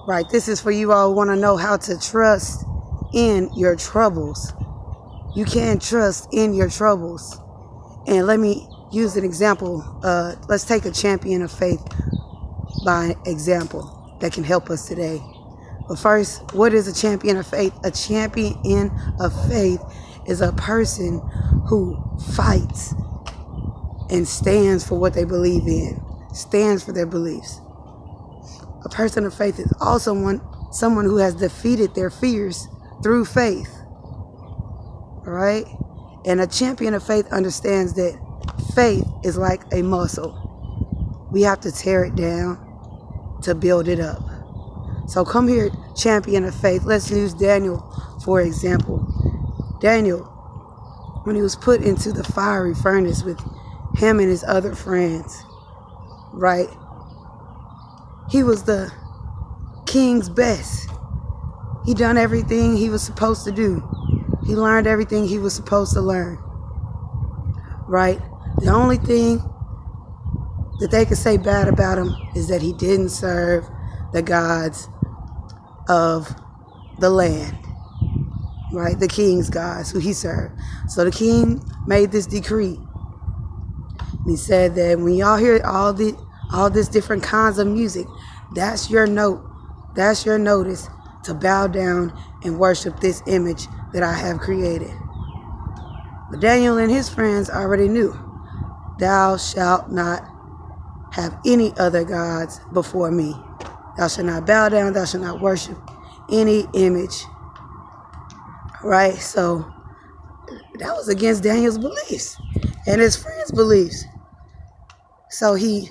Right, this is for you all who want to know how to trust in your troubles. You can trust in your troubles. And let me use an example. Let's take a champion of faith by example that can help us today. But first, what is a champion of faith? A champion of faith is a person who fights and stands for what they believe in, stands for their beliefs. A person of faith is also someone who has defeated their fears through faith. All right? And a champion of faith understands that faith is like a muscle. We have to tear it down to build it up. So come here, champion of faith. Let's use Daniel for example. Daniel, when he was put into the fiery furnace with him and his other friends, right? He was the king's best. He done everything he was supposed to do. He learned everything he was supposed to learn, right? The only thing that they could say bad about him is that he didn't serve the gods of the land, right? The king's gods who he served. So the king made this decree. He said that when y'all hear all this different kinds of music, that's your note. That's your notice to bow down and worship this image that I have created. But Daniel and his friends already knew, thou shalt not have any other gods before me. Thou shalt not bow down, thou shalt not worship any image. Right? So that was against Daniel's beliefs and his friends' beliefs. So he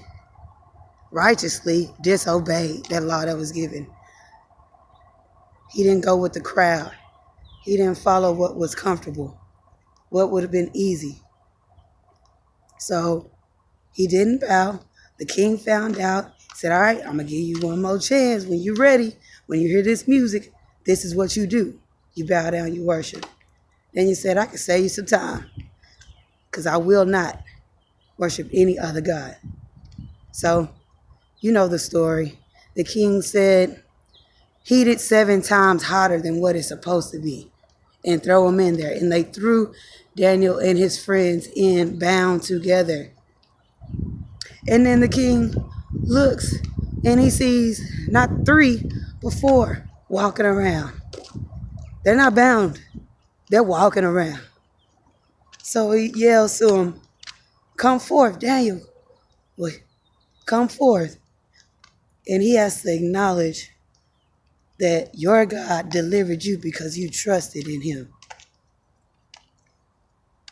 righteously disobeyed that law that was given. He didn't go with the crowd. He didn't follow what was comfortable, what would have been easy. So he didn't bow. The king found out, said, all right, I'm going to give you one more chance. When you're ready, when you hear this music, this is what you do. You bow down, you worship. Then you said, I can save you some time because I will not worship any other god. So you know the story. The king said, heat it 7 times hotter than what it's supposed to be and throw them in there. And they threw Daniel and his friends in, bound together. And then the king looks and he sees not 3, but 4 walking around. They're not bound. They're walking around. So he yells to him, come forth, Daniel. Come forth. And he has to acknowledge that your God delivered you because you trusted in him.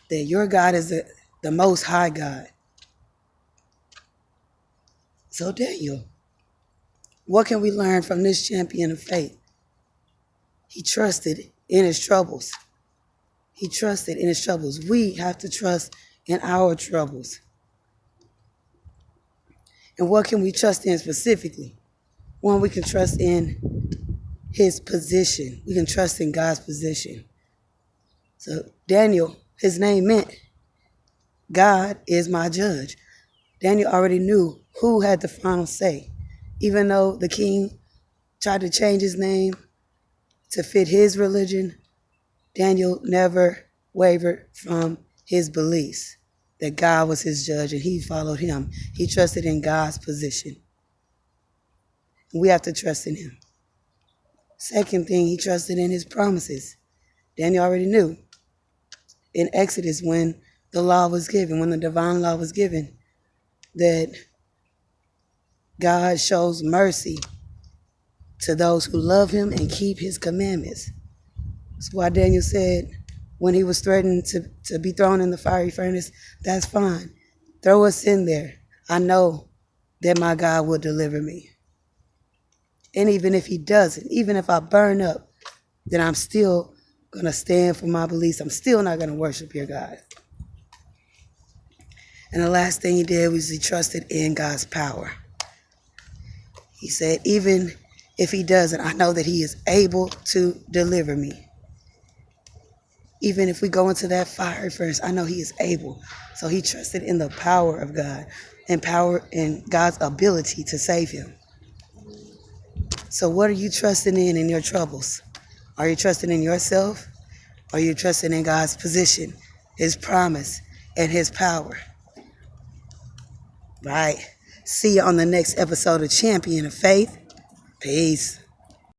That your God is the most high God. So Daniel, what can we learn from this champion of faith? He trusted in his troubles. He trusted in his troubles. We have to trust in our troubles. And what can we trust in specifically? One, we can trust in his position. We can trust in God's position. So Daniel, his name meant God is my judge. Daniel already knew who had the final say. Even though the king tried to change his name to fit his religion, Daniel never wavered from his beliefs that God was his judge and he followed him. He trusted in God's position. We have to trust in him. Second thing, he trusted in his promises. Daniel already knew in Exodus when the law was given, when the divine law was given, that God shows mercy to those who love him and keep his commandments. That's why Daniel said when he was threatened to be thrown in the fiery furnace, that's fine. Throw us in there. I know that my God will deliver me. And even if he doesn't, even if I burn up, then I'm still going to stand for my beliefs. I'm still not going to worship your God. And the last thing he did was he trusted in God's power. He said, even if he doesn't, I know that he is able to deliver me. Even if we go into that fire first, I know he is able. So he trusted in the power of God and power in God's ability to save him. So what are you trusting in your troubles? Are you trusting in yourself? Or are you trusting in God's position, his promise, and his power? Right. See you on the next episode of Champion of Faith. Peace.